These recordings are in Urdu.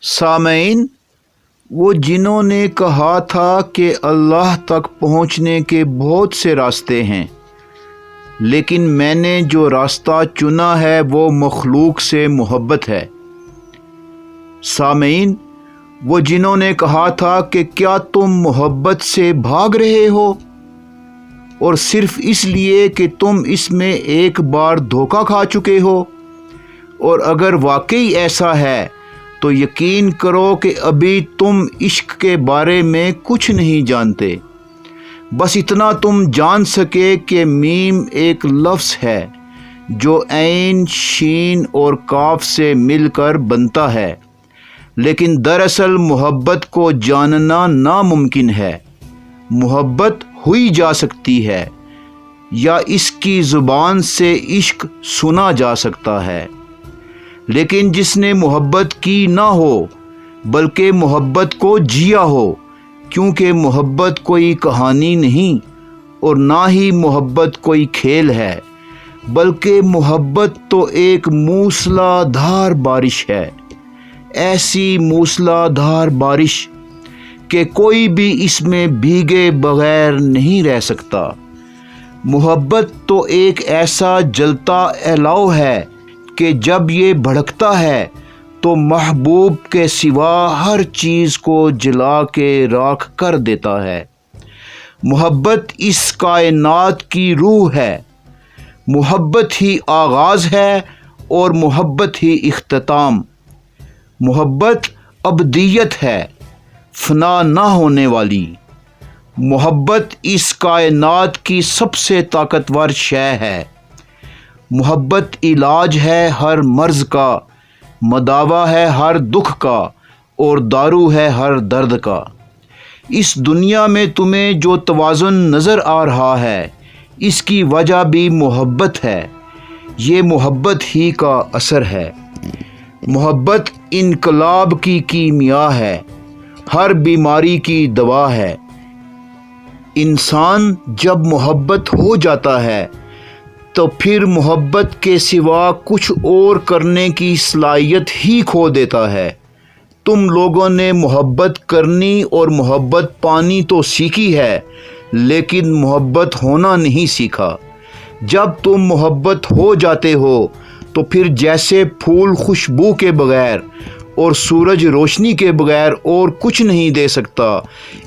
سامعین، وہ جنہوں نے کہا تھا کہ اللہ تک پہنچنے کے بہت سے راستے ہیں، لیکن میں نے جو راستہ چنا ہے وہ مخلوق سے محبت ہے۔ سامعین، وہ جنہوں نے کہا تھا کہ کیا تم محبت سے بھاگ رہے ہو، اور صرف اس لیے کہ تم اس میں ایک بار دھوکہ کھا چکے ہو، اور اگر واقعی ایسا ہے تو یقین کرو کہ ابھی تم عشق کے بارے میں کچھ نہیں جانتے۔ بس اتنا تم جان سکے کہ میم ایک لفظ ہے جو عین، شین اور کاف سے مل کر بنتا ہے، لیکن دراصل محبت کو جاننا ناممکن ہے۔ محبت ہوئی جا سکتی ہے، یا اس کی زبان سے عشق سنا جا سکتا ہے، لیکن جس نے محبت کی نہ ہو بلکہ محبت کو جیا ہو، کیونکہ محبت کوئی کہانی نہیں اور نہ ہی محبت کوئی کھیل ہے، بلکہ محبت تو ایک موسلا دھار بارش ہے، ایسی موسلا دھار بارش کہ کوئی بھی اس میں بھیگے بغیر نہیں رہ سکتا۔ محبت تو ایک ایسا جلتا الاؤ ہے کہ جب یہ بھڑکتا ہے تو محبوب کے سوا ہر چیز کو جلا کے راکھ کر دیتا ہے۔ محبت اس کائنات کی روح ہے، محبت ہی آغاز ہے اور محبت ہی اختتام۔ محبت ابدیت ہے، فنا نہ ہونے والی۔ محبت اس کائنات کی سب سے طاقتور شے ہے۔ محبت علاج ہے ہر مرض کا، مداوا ہے ہر دکھ کا، اور دارو ہے ہر درد کا۔ اس دنیا میں تمہیں جو توازن نظر آ رہا ہے، اس کی وجہ بھی محبت ہے۔ یہ محبت ہی کا اثر ہے۔ محبت انقلاب کی کیمیا ہے، ہر بیماری کی دوا ہے۔ انسان جب محبت ہو جاتا ہے تو پھر محبت کے سوا کچھ اور کرنے کی صلاحیت ہی کھو دیتا ہے۔ تم لوگوں نے محبت کرنی اور محبت پانی تو سیکھی ہے، لیکن محبت ہونا نہیں سیکھا۔ جب تم محبت ہو جاتے ہو تو پھر جیسے پھول خوشبو کے بغیر اور سورج روشنی کے بغیر اور کچھ نہیں دے سکتا،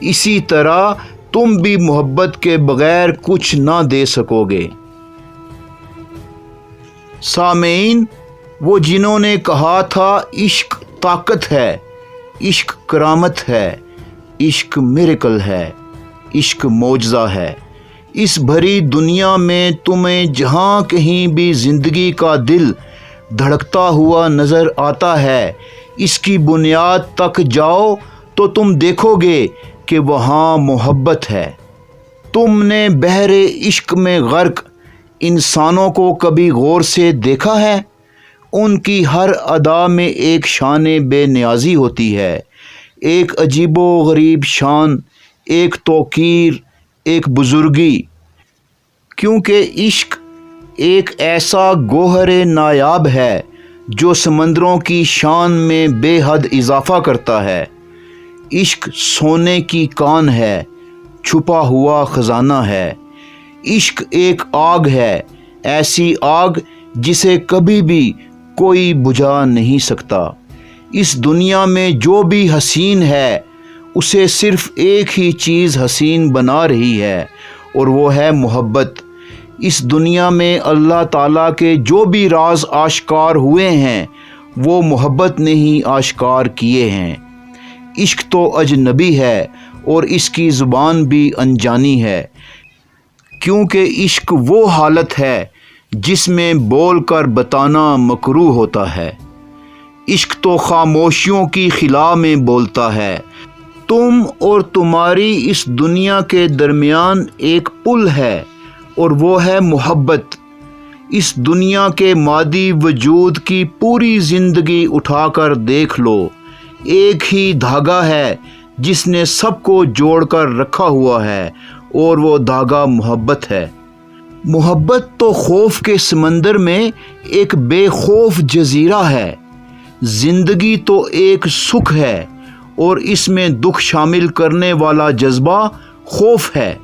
اسی طرح تم بھی محبت کے بغیر کچھ نہ دے سکو گے۔ سامعین، وہ جنہوں نے کہا تھا عشق طاقت ہے، عشق کرامت ہے، عشق میریکل ہے، عشق معجزہ ہے، اس بھری دنیا میں تمہیں جہاں کہیں بھی زندگی کا دل دھڑکتا ہوا نظر آتا ہے، اس کی بنیاد تک جاؤ تو تم دیکھو گے کہ وہاں محبت ہے۔ تم نے بحر عشق میں غرق انسانوں کو کبھی غور سے دیکھا ہے؟ ان کی ہر ادا میں ایک شان بے نیازی ہوتی ہے، ایک عجیب و غریب شان، ایک توقیر، ایک بزرگی، کیونکہ عشق ایک ایسا گوہر نایاب ہے جو سمندروں کی شان میں بے حد اضافہ کرتا ہے۔ عشق سونے کی کان ہے، چھپا ہوا خزانہ ہے۔ عشق ایک آگ ہے، ایسی آگ جسے کبھی بھی کوئی بجھا نہیں سکتا۔ اس دنیا میں جو بھی حسین ہے، اسے صرف ایک ہی چیز حسین بنا رہی ہے، اور وہ ہے محبت۔ اس دنیا میں اللہ تعالیٰ کے جو بھی راز آشکار ہوئے ہیں، وہ محبت نے ہی آشکار کیے ہیں۔ عشق تو اجنبی ہے اور اس کی زبان بھی انجانی ہے، کیونکہ عشق وہ حالت ہے جس میں بول کر بتانا مکروہ ہوتا ہے۔ عشق تو خاموشیوں کی خلا میں بولتا ہے۔ تم اور تمہاری اس دنیا کے درمیان ایک پل ہے، اور وہ ہے محبت۔ اس دنیا کے مادی وجود کی پوری زندگی اٹھا کر دیکھ لو، ایک ہی دھاگا ہے جس نے سب کو جوڑ کر رکھا ہوا ہے، اور وہ دھاگا محبت ہے۔ محبت تو خوف کے سمندر میں ایک بے خوف جزیرہ ہے، زندگی تو ایک سکھ ہے اور اس میں دکھ شامل کرنے والا جذبہ خوف ہے،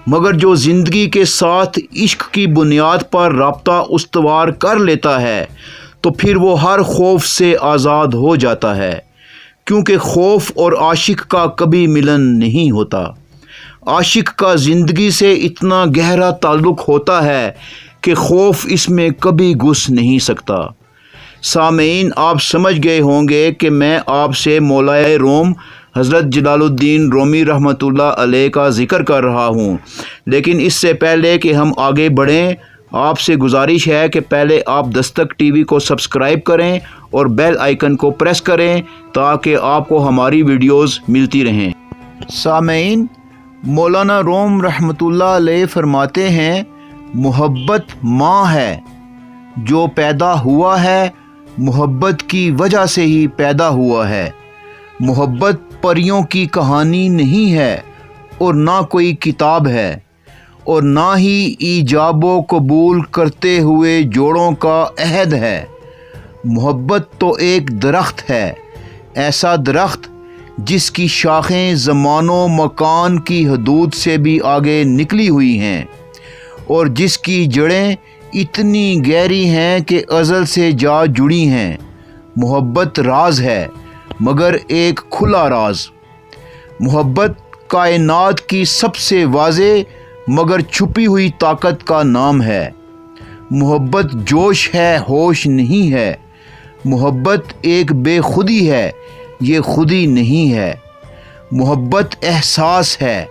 مگر جو زندگی کے ساتھ عشق کی بنیاد پر رابطہ استوار کر لیتا ہے تو پھر وہ ہر خوف سے آزاد ہو جاتا ہے، کیونکہ خوف اور عاشق کا کبھی ملن نہیں ہوتا۔ عاشق کا زندگی سے اتنا گہرا تعلق ہوتا ہے کہ خوف اس میں کبھی گھس نہیں سکتا۔ سامعین، آپ سمجھ گئے ہوں گے کہ میں آپ سے مولائے روم حضرت جلال الدین رومی رحمۃ اللہ علیہ کا ذکر کر رہا ہوں، لیکن اس سے پہلے کہ ہم آگے بڑھیں آپ سے گزارش ہے کہ پہلے آپ دستک ٹی وی کو سبسکرائب کریں اور بیل آئیکن کو پریس کریں تاکہ آپ کو ہماری ویڈیوز ملتی رہیں۔ سامعین، مولانا روم رحمۃ اللہ علیہ فرماتے ہیں، محبت ماں ہے، جو پیدا ہوا ہے محبت کی وجہ سے ہی پیدا ہوا ہے۔ محبت پریوں کی کہانی نہیں ہے اور نہ کوئی کتاب ہے، اور نہ ہی ایجاب و قبول کرتے ہوئے جوڑوں کا عہد ہے۔ محبت تو ایک درخت ہے، ایسا درخت جس کی شاخیں زمان و مکان کی حدود سے بھی آگے نکلی ہوئی ہیں، اور جس کی جڑیں اتنی گہری ہیں کہ ازل سے جا جڑی ہیں۔ محبت راز ہے، مگر ایک کھلا راز۔ محبت کائنات کی سب سے واضح مگر چھپی ہوئی طاقت کا نام ہے۔ محبت جوش ہے، ہوش نہیں ہے۔ محبت ایک بے خودی ہے، یہ خودی نہیں ہے۔ محبت احساس ہے،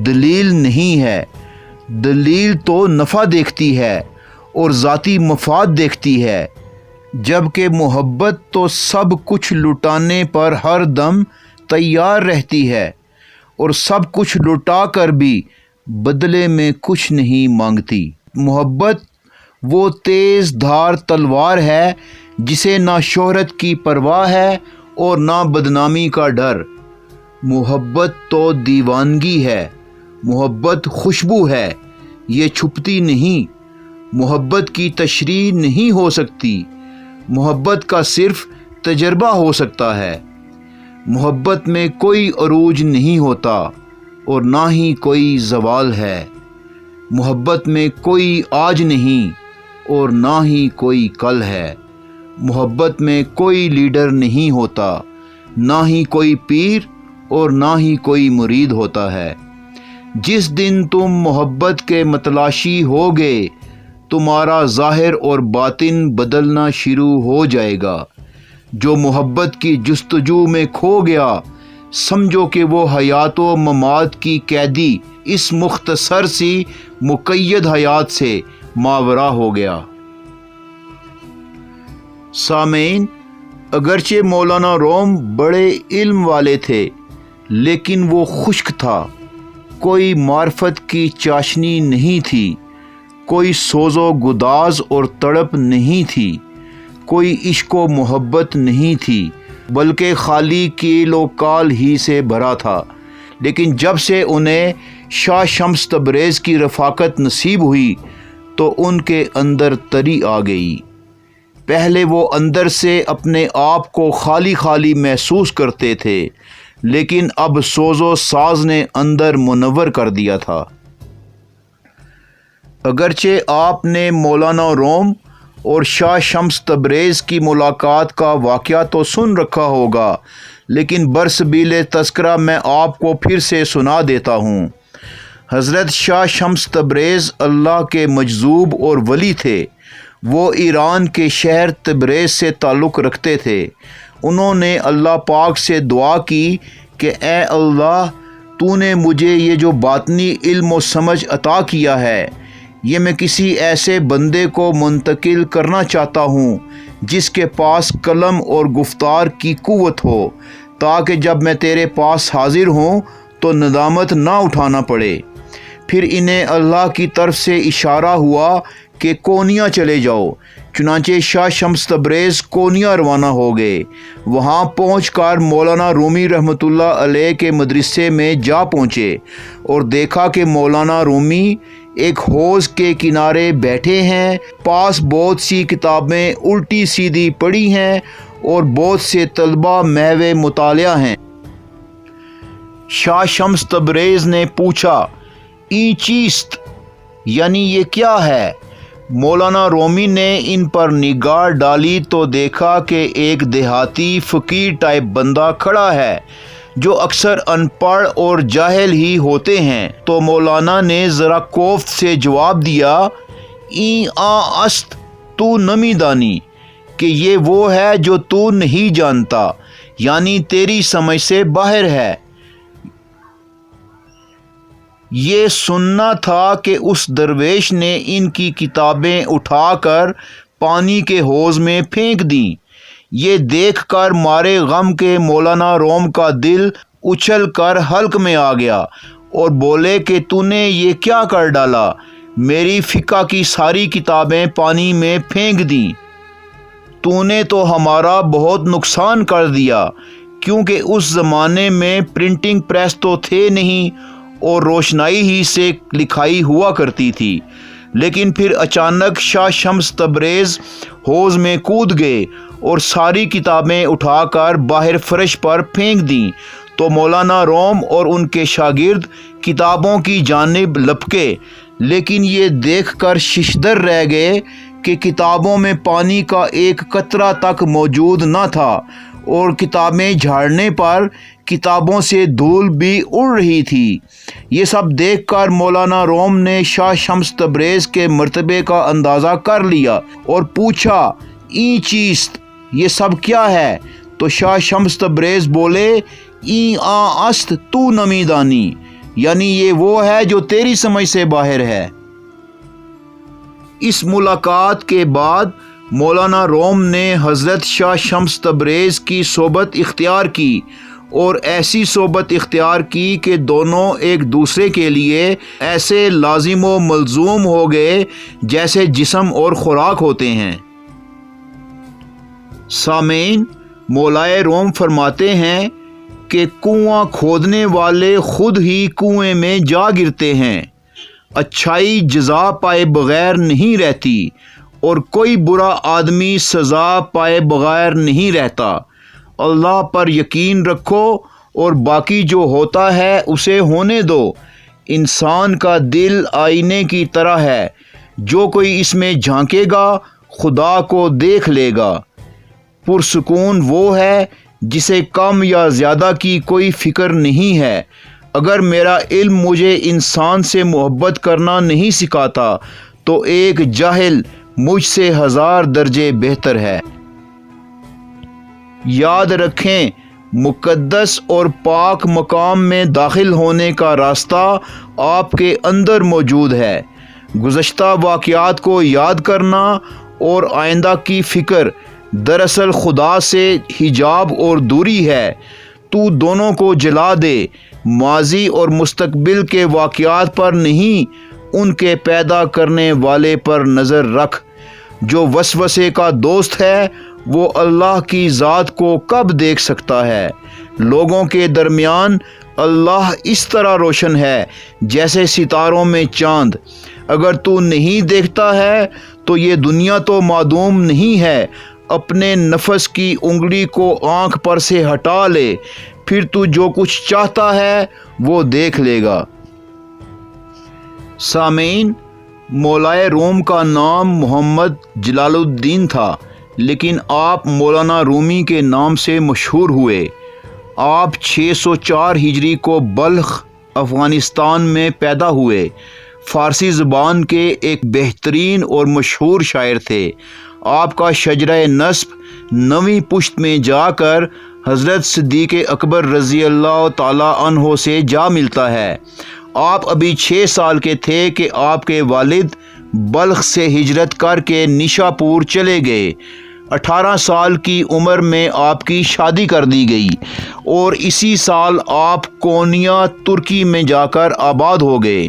دلیل نہیں ہے۔ دلیل تو نفع دیکھتی ہے اور ذاتی مفاد دیکھتی ہے، جبکہ محبت تو سب کچھ لٹانے پر ہر دم تیار رہتی ہے اور سب کچھ لٹا کر بھی بدلے میں کچھ نہیں مانگتی۔ محبت وہ تیز دھار تلوار ہے جسے نہ شہرت کی پرواہ ہے اور نہ بدنامی کا ڈر۔ محبت تو دیوانگی ہے، محبت خوشبو ہے، یہ چھپتی نہیں۔ محبت کی تشریح نہیں ہو سکتی، محبت کا صرف تجربہ ہو سکتا ہے۔ محبت میں کوئی عروج نہیں ہوتا اور نہ ہی کوئی زوال ہے۔ محبت میں کوئی آج نہیں اور نہ ہی کوئی کل ہے۔ محبت میں کوئی لیڈر نہیں ہوتا، نہ ہی کوئی پیر اور نہ ہی کوئی مرید ہوتا ہے۔ جس دن تم محبت کے متلاشی ہوگے تمہارا ظاہر اور باطن بدلنا شروع ہو جائے گا۔ جو محبت کی جستجو میں کھو گیا سمجھو کہ وہ حیات و ممات کی قیدی اس مختصر سی مقید حیات سے ماورا ہو گیا۔ سامعین، اگرچہ مولانا روم بڑے علم والے تھے لیکن وہ خشک تھا۔ کوئی معرفت کی چاشنی نہیں تھی، کوئی سوز و گداز اور تڑپ نہیں تھی، کوئی عشق و محبت نہیں تھی، بلکہ خالی کیل و کال ہی سے بھرا تھا۔ لیکن جب سے انہیں شاہ شمس تبریز کی رفاقت نصیب ہوئی تو ان کے اندر تری آ گئی۔ پہلے وہ اندر سے اپنے آپ کو خالی خالی محسوس کرتے تھے، لیکن اب سوز و ساز نے اندر منور کر دیا تھا۔ اگرچہ آپ نے مولانا روم اور شاہ شمس تبریز کی ملاقات کا واقعہ تو سن رکھا ہوگا، لیکن برسبیل تذکرہ میں آپ کو پھر سے سنا دیتا ہوں۔ حضرت شاہ شمس تبریز اللہ کے مجذوب اور ولی تھے۔ وہ ایران کے شہر تبریز سے تعلق رکھتے تھے۔ انہوں نے اللہ پاک سے دعا کی کہ اے اللہ، تو نے مجھے یہ جو باطنی علم و سمجھ عطا کیا ہے، یہ میں کسی ایسے بندے کو منتقل کرنا چاہتا ہوں جس کے پاس قلم اور گفتار کی قوت ہو، تاکہ جب میں تیرے پاس حاضر ہوں تو ندامت نہ اٹھانا پڑے۔ پھر انہیں اللہ کی طرف سے اشارہ ہوا کہ کونیا چلے جاؤ۔ چنانچہ شاہ شمس تبریز کونیا روانہ ہو گئے۔ وہاں پہنچ کر مولانا رومی رحمۃ اللہ علیہ کے مدرسے میں جا پہنچے اور دیکھا کہ مولانا رومی ایک حوض کے کنارے بیٹھے ہیں، پاس بہت سی کتابیں الٹی سیدھی پڑی ہیں اور بہت سے طلبہ محو مطالعہ ہیں۔ شاہ شمس تبریز نے پوچھا، این چیست؟ یعنی یہ کیا ہے؟ مولانا رومی نے ان پر نگاہ ڈالی تو دیکھا کہ ایک دیہاتی فقیر ٹائپ بندہ کھڑا ہے جو اکثر ان پڑھ اور جاہل ہی ہوتے ہیں۔ تو مولانا نے ذرا کوفت سے جواب دیا، این آ است تو نمی دانی، کہ یہ وہ ہے جو تو نہیں جانتا، یعنی تیری سمجھ سے باہر ہے۔ یہ سننا تھا کہ اس درویش نے ان کی کتابیں اٹھا کر پانی کے حوض میں پھینک دیں۔ یہ دیکھ کر مارے غم کے مولانا روم کا دل اچھل کر حلق میں آ گیا اور بولے کہ تو نے یہ کیا کر ڈالا؟ میری فقہ کی ساری کتابیں پانی میں پھینک دیں۔ تو نے تو ہمارا بہت نقصان کر دیا، کیونکہ اس زمانے میں پرنٹنگ پریس تو تھے نہیں اور روشنائی ہی سے لکھائی ہوا کرتی تھی۔ لیکن پھر اچانک شاہ شمس تبریز حوض میں کود گئے اور ساری کتابیں اٹھا کر باہر فرش پر پھینک دیں تو مولانا روم اور ان کے شاگرد کتابوں کی جانب لپکے، لیکن یہ دیکھ کر ششدر رہ گئے کہ کتابوں میں پانی کا ایک قطرہ تک موجود نہ تھا اور کتابیں جھاڑنے پر کتابوں سے دھول بھی اڑ رہی تھی۔ یہ سب دیکھ کر مولانا روم نے شاہ شمس تبریز کے مرتبے کا اندازہ کر لیا اور پوچھا، این چیست؟ یہ سب کیا ہے؟ تو شاہ شمس تبریز بولے، این آ است تو نمی دانی، یعنی یہ وہ ہے جو تیری سمجھ سے باہر ہے۔ اس ملاقات کے بعد مولانا روم نے حضرت شاہ شمس تبریز کی صحبت اختیار کی اور ایسی صحبت اختیار کی کہ دونوں ایک دوسرے کے لیے ایسے لازم و ملزوم ہو گئے جیسے جسم اور خوراک ہوتے ہیں۔ سامعین، مولائے روم فرماتے ہیں کہ کنواں کھودنے والے خود ہی کنویں میں جا گرتے ہیں، اچھائی جزا پائے بغیر نہیں رہتی اور کوئی برا آدمی سزا پائے بغیر نہیں رہتا۔ اللہ پر یقین رکھو اور باقی جو ہوتا ہے اسے ہونے دو۔ انسان کا دل آئینے کی طرح ہے، جو کوئی اس میں جھانکے گا خدا کو دیکھ لے گا۔ پرسکون وہ ہے جسے کم یا زیادہ کی کوئی فکر نہیں ہے۔ اگر میرا علم مجھے انسان سے محبت کرنا نہیں سکھاتا تو ایک جاہل مجھ سے 1000 درجے بہتر ہے۔ یاد رکھیں، مقدس اور پاک مقام میں داخل ہونے کا راستہ آپ کے اندر موجود ہے۔ گزشتہ واقعات کو یاد کرنا اور آئندہ کی فکر دراصل خدا سے حجاب اور دوری ہے۔ تو دونوں کو جلا دے، ماضی اور مستقبل کے واقعات پر نہیں، ان کے پیدا کرنے والے پر نظر رکھ۔ جو وسوسے کا دوست ہے وہ اللہ کی ذات کو کب دیکھ سکتا ہے؟ لوگوں کے درمیان اللہ اس طرح روشن ہے جیسے ستاروں میں چاند۔ اگر تو نہیں دیکھتا ہے تو یہ دنیا تو معدوم نہیں ہے۔ اپنے نفس کی انگلی کو آنکھ پر سے ہٹا لے، پھر تو جو کچھ چاہتا ہے وہ دیکھ لے گا۔ سامعین، مولائے روم کا نام محمد جلال الدین تھا، لیکن آپ مولانا رومی کے نام سے مشہور ہوئے۔ آپ 604 ہجری کو بلخ، افغانستان میں پیدا ہوئے۔ فارسی زبان کے ایک بہترین اور مشہور شاعر تھے۔ آپ کا شجرہ نسب 9ویں پشت میں جا کر حضرت صدیق اکبر رضی اللہ تعالی عنہ سے جا ملتا ہے۔ آپ ابھی 6 سال کے تھے کہ آپ کے والد بلخ سے ہجرت کر کے نیشا پور چلے گئے۔ 18 سال کی عمر میں آپ کی شادی کر دی گئی اور اسی سال آپ کونیا ترکی میں جا کر آباد ہو گئے۔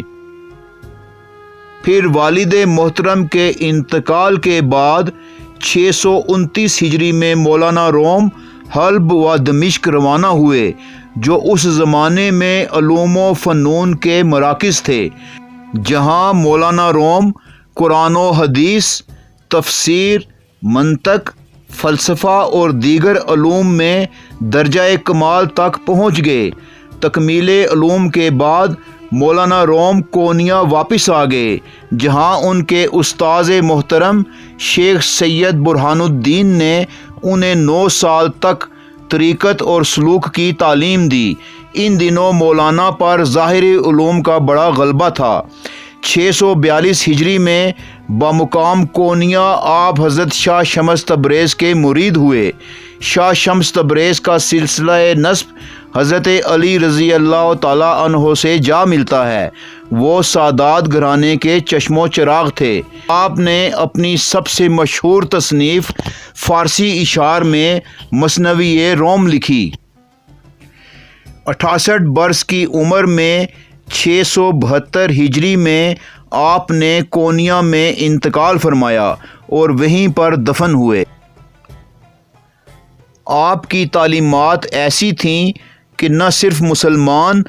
پھر والد محترم کے انتقال کے بعد 629 ہجری میں مولانا روم حلب و دمشق روانہ ہوئے، جو اس زمانے میں علوم و فنون کے مراکز تھے، جہاں مولانا روم قرآن و حدیث، تفسیر، منطق، فلسفہ اور دیگر علوم میں درجہ کمال تک پہنچ گئے۔ تکمیل علوم کے بعد مولانا روم کونیا واپس آ گئے، جہاں ان کے استاذ محترم شیخ سید برہان الدین نے انہیں 9 سال تک طریقت اور سلوک کی تعلیم دی۔ ان دنوں مولانا پر ظاہری علوم کا بڑا غلبہ تھا۔ 642 ہجری میں بمقام کونیا آپ حضرت شاہ شمس تبریز کے مرید ہوئے۔ شاہ شمس تبریز کا سلسلہ نسب حضرت علی رضی اللہ تعالیٰ عنہ سے جا ملتا ہے۔ وہ سادات گھرانے کے چشم و چراغ تھے۔ آپ نے اپنی سب سے مشہور تصنیف فارسی اشعار میں مثنوی روم لکھی۔ 68 برس کی عمر میں 672 ہجری میں آپ نے کونیا میں انتقال فرمایا اور وہیں پر دفن ہوئے۔ آپ کی تعلیمات ایسی تھیں کہ نہ صرف مسلمان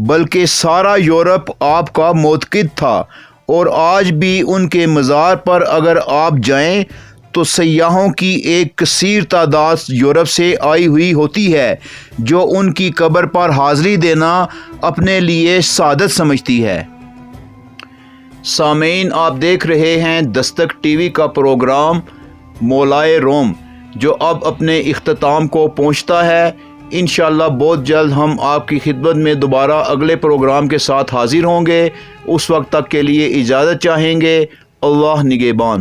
بلکہ سارا یورپ آپ کا معتقد تھا، اور آج بھی ان کے مزار پر اگر آپ جائیں تو سیاحوں کی ایک کثیر تعداد یورپ سے آئی ہوئی ہوتی ہے، جو ان کی قبر پر حاضری دینا اپنے لیے سعادت سمجھتی ہے۔ سامعین، آپ دیکھ رہے ہیں دستک ٹی وی کا پروگرام مولائے روم، جو اب اپنے اختتام کو پہنچتا ہے۔ انشاءاللہ بہت جلد ہم آپ کی خدمت میں دوبارہ اگلے پروگرام کے ساتھ حاضر ہوں گے۔ اس وقت تک کے لیے اجازت چاہیں گے۔ اللہ نگہبان۔